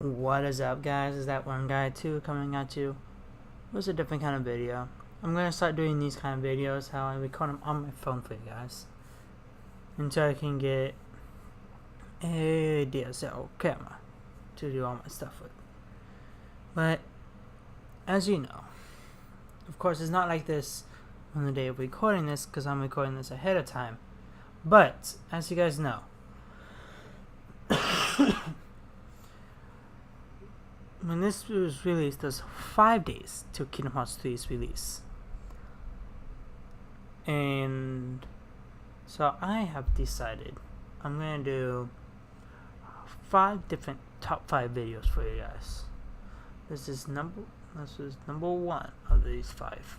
What is up, guys? Is that one guy too coming at you with a different kind of video? I'm gonna start doing these kind of videos, how I record them on my phone for you guys, until I can get a DSLR camera to do all my stuff with. But as you know, of course, it's not like this on the day of recording this because I'm recording this ahead of time. But as you guys know, when this was released, there's 5 days till Kingdom Hearts 3's release. And so I have decided I'm going to do 5 different top 5 videos for you guys. This is number 1 of these 5.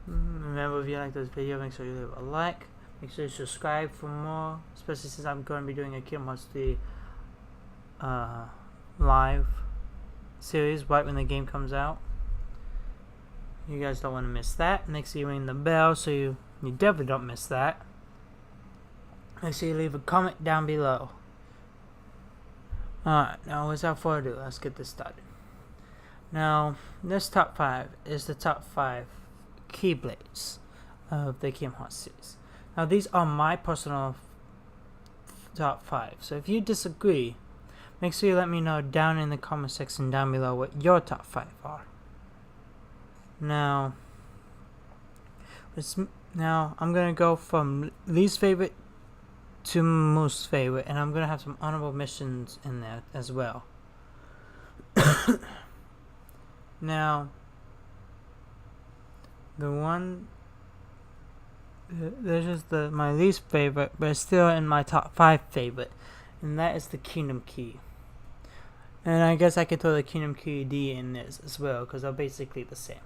Remember, if you like this video, make sure you leave a like. Make sure you subscribe for more, especially since I'm going to be doing a Kingdom Hearts 3 live series right when the game comes out. You guys don't want to miss that. Make sure you ring the bell so you definitely don't miss that. Make sure you leave a comment down below. Alright, now without further ado, let's get this started. Now, this top 5 is the top 5 KeyBlades of the Kingdom Hearts series. Now, these are my personal top 5, so if you disagree, make sure you let me know down in the comment section down below what your top 5 are. Now I'm gonna go from least favorite to most favorite, and I'm gonna have some honorable mentions in there as well. Now, there's just my least favorite, but it's still in my top 5 favorite, and that is the Kingdom Key. And I guess I could throw the Kingdom Key D in this as well, because they're basically the same.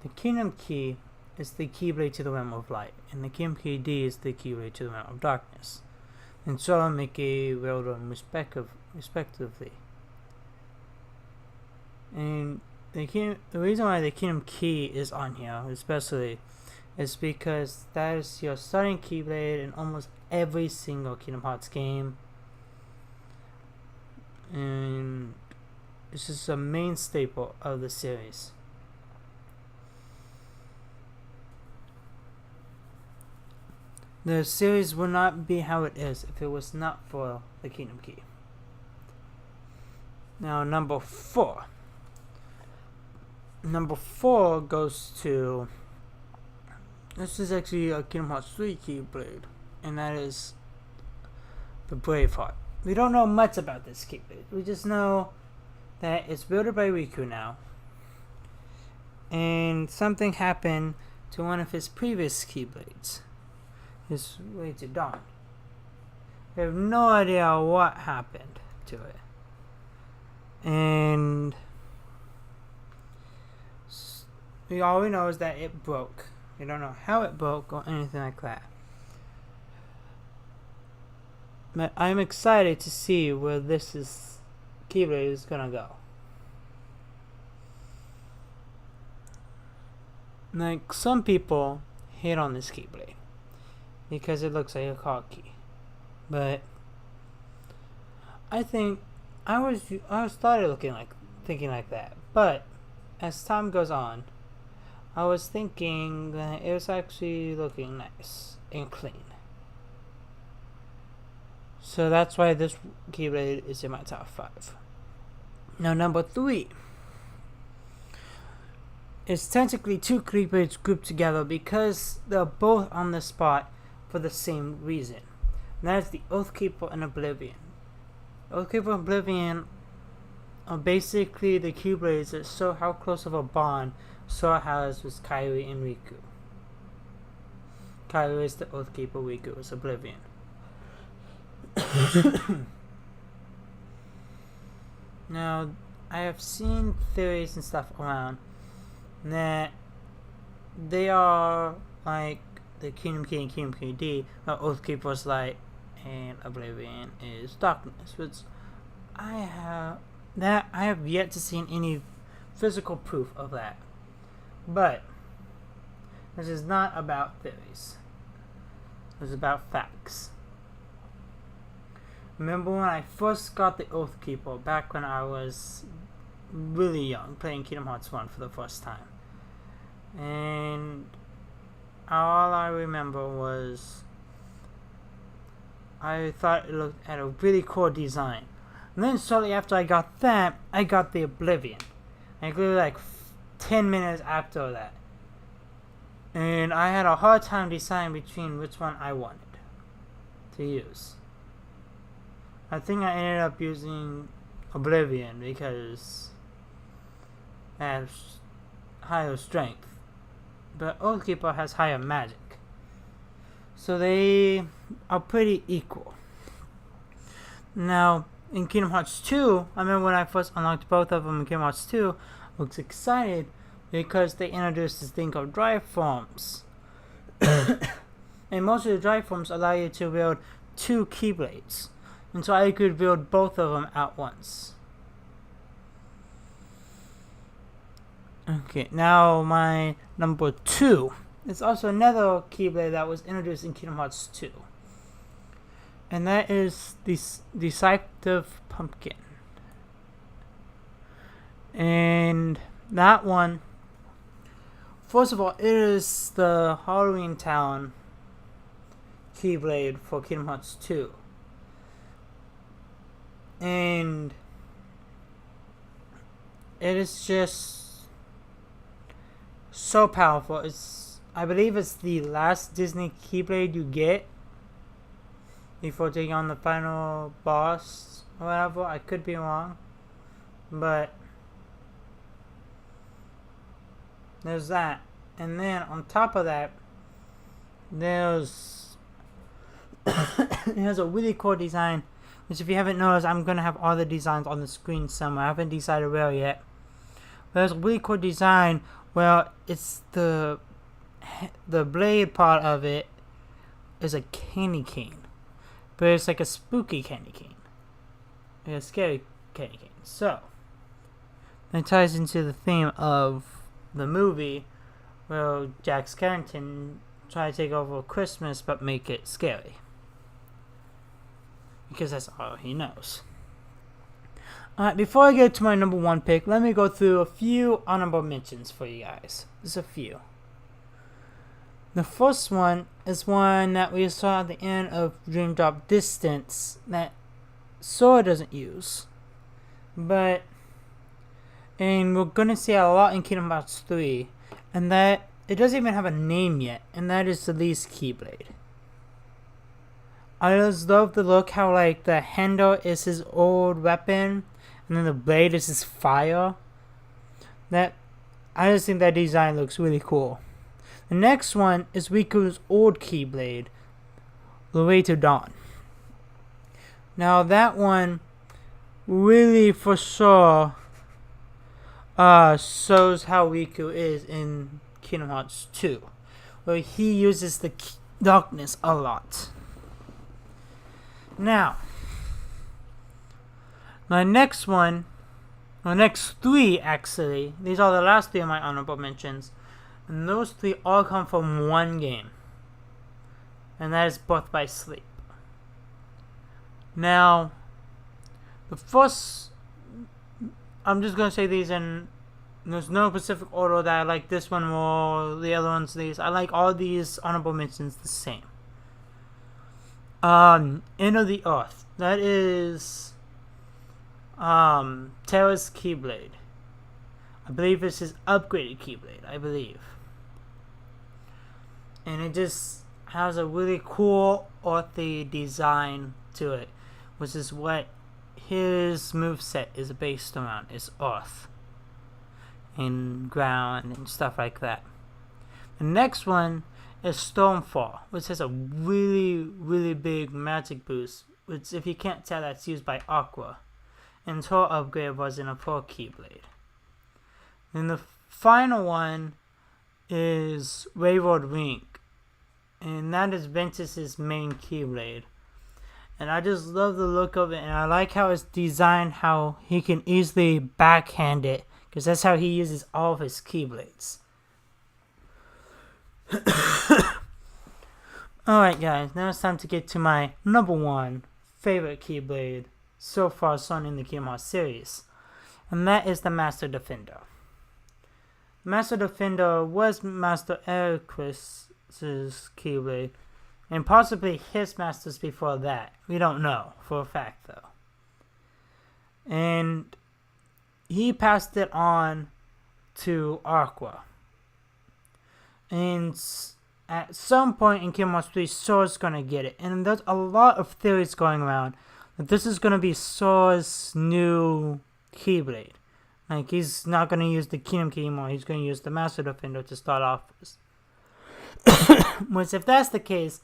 The Kingdom Key is the Keyblade to the Realm of Light, and the Kingdom Key D is the Keyblade to the Realm of Darkness. And so I'll make a well done respectively. And the reason why the Kingdom Key is on here, especially, is because that is your starting Keyblade in almost every single Kingdom Hearts game. And this is a main staple of the series. The series would not be how it is if it was not for the Kingdom Key. Now, number 4. Number 4 goes to... This is actually a Kingdom Hearts 3 Keyblade, and that is the Braveheart. We don't know much about this Keyblade. We just know that it's built by Riku now. And something happened to one of his previous Keyblades. His way to Dawn. We have no idea what happened to it. And all we know is that it broke. We don't know how it broke or anything like that. But I'm excited to see where this Keyblade is gonna go. Like, some people hate on this Keyblade because it looks like a card key, but I think I started thinking like that. But as time goes on, I was thinking that it was actually looking nice and clean. So that's why this Keyblade is in my top 5. Now, number 3 is technically 2 Keyblades grouped together because they're both on the spot for the same reason. And that is the Oathkeeper and Oblivion. Oathkeeper and Oblivion are basically the Keyblades that show how close of a bond Sora has with Kairi and Riku. Kairi is the Oathkeeper, Riku is Oblivion. Now, I have seen theories and stuff around that they are like the Kingdom Key and Kingdom Key D, but Oathkeeper is light and Oblivion is darkness, which I have yet to see any physical proof of that. But this is not about theories. It's about facts. remember when I first got the Oath Keeper back when I was really young, playing Kingdom Hearts 1 for the first time. And all I remember was I thought it looked at a really cool design. And then shortly after I got that, I got the Oblivion. I grew like 10 minutes after that. And I had a hard time deciding between which one I wanted to use. I think I ended up using Oblivion because it has higher strength. But Oathkeeper has higher magic. So they are pretty equal. Now, in Kingdom Hearts 2, I remember when I first unlocked both of them in Kingdom Hearts 2, I was excited because they introduced this thing called Drive Forms. And most of the Drive Forms allow you to build 2 KeyBlades. And so I could build both of them at once. Okay, now my number 2 is also another KeyBlade that was introduced in Kingdom Hearts 2. And that is the Deceptive Pumpkin. And that one, first of all, it is the Halloween Town KeyBlade for Kingdom Hearts 2. And it is just so powerful. I believe it's the last Disney Keyblade you get before taking on the final boss or whatever. I could be wrong, but there's that. And then on top of that, there's it has a really cool design, which if you haven't noticed, I'm gonna have all the designs on the screen somewhere. I haven't decided where yet. But there's a really cool design where it's the blade part of it is a candy cane, but it's like a spooky candy cane, like a scary candy cane. So that ties into the theme of the movie, where Jack Skellington try to take over Christmas but make it scary, because that's all he knows. Alright, before I get to my number 1 pick, let me go through a few honorable mentions for you guys. Just a few. The first one is one that we saw at the end of Dream Drop Distance that Sora doesn't use. And we're gonna see a lot in Kingdom Hearts 3, and that it doesn't even have a name yet, and that is the Lee's Keyblade. I just love the look how like the handle is his old weapon, and then the blade is his fire. I just think that design looks really cool. The next one is Riku's old Keyblade, The Way to Dawn. Now that one really for sure shows how Riku is in Kingdom Hearts 2, where he uses the darkness a lot. Now, my next 3 actually, these are the last 3 of my honorable mentions, and those 3 all come from one game, and that is Birth by Sleep. Now, the first, I'm just going to say these in, there's no specific order that I like this one more, the other ones these. I like all these honorable mentions the same. End of the Earth. That is Terra's Keyblade. I believe it's his upgraded Keyblade, I believe. And it just has a really cool earthy design to it, which is what his moveset is based around, is earth and ground and stuff like that. The next one is Stormfall, which has a really, really big magic boost, which if you can't tell, that's used by Aqua, and her upgrade was in a Pearl Keyblade. Then the final one is Wayward Ring, and that is Ventus's main Keyblade. And I just love the look of it, and I like how it's designed, how he can easily backhand it, because that's how he uses all of his Keyblades. Alright guys, now it's time to get to my number 1 favorite Keyblade so far shown in the Kingdom Hearts series, and that is the Master Defender. Master Defender was Master Ericus's Keyblade, and possibly his masters before that. We don't know for a fact though. And he passed it on to Aqua. And at some point in Kingdom Hearts 3, Sora's gonna get it. And there's a lot of theories going around that this is gonna be Sora's new Keyblade. Like, he's not gonna use the Kingdom Key anymore, he's gonna use the Master Defender to start off with. Which, if that's the case,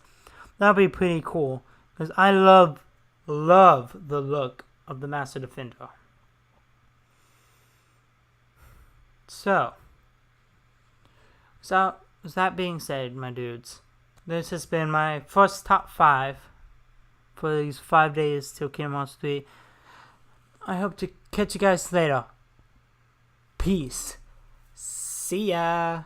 that'll be pretty cool. Because I love the look of the Master Defender. So with that being said, my dudes, this has been my first top 5 for these 5 days till Kingdom Hearts 3. I hope to catch you guys later. Peace. See ya.